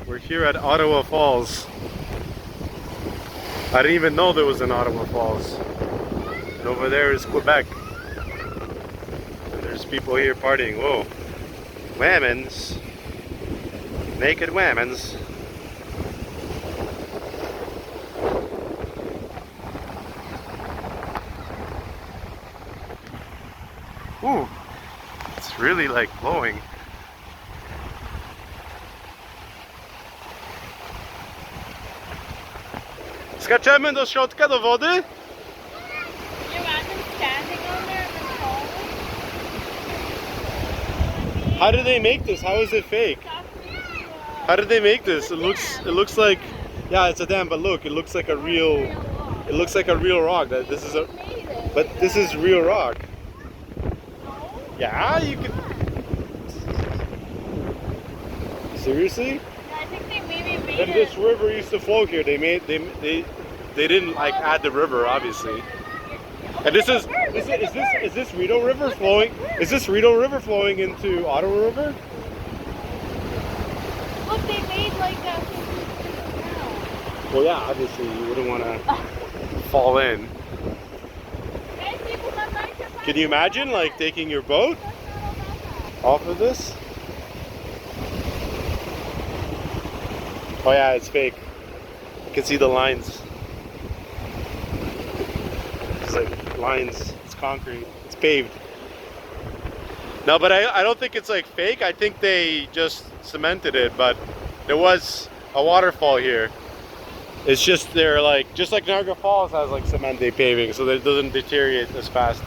We're here at Ottawa Falls. I didn't even know there was an Ottawa Falls. And over there is Quebec. And there's people here partying. Whoa. Whammons. Naked whammons. Ooh. It's really like blowing. Skaczemy do środka, do wody? Can you imagine standing on there and then falling? How did they make this? How is it fake? How did they make this? It looks like, yeah, it's a dam, but look, it looks like a real rock. That this is a, but this is real rock. Yeah, you could. Seriously? Yeah, I think they maybe made And it. this river used to flow here. They didn't like add the river, obviously. And this is this Rideau River flowing? Is this Rideau River flowing into Ottawa River? Look, they made like a. Well, yeah, obviously you wouldn't want to fall in. Can you imagine like taking your boat off of this? Oh yeah, it's fake. You can see the lines. It's like lines, it's concrete, it's paved. No, but I don't think it's like fake. I think they just cemented it, but there was a waterfall here. It's just they're like, just like Niagara Falls has like cement paving, so that it doesn't deteriorate as fast.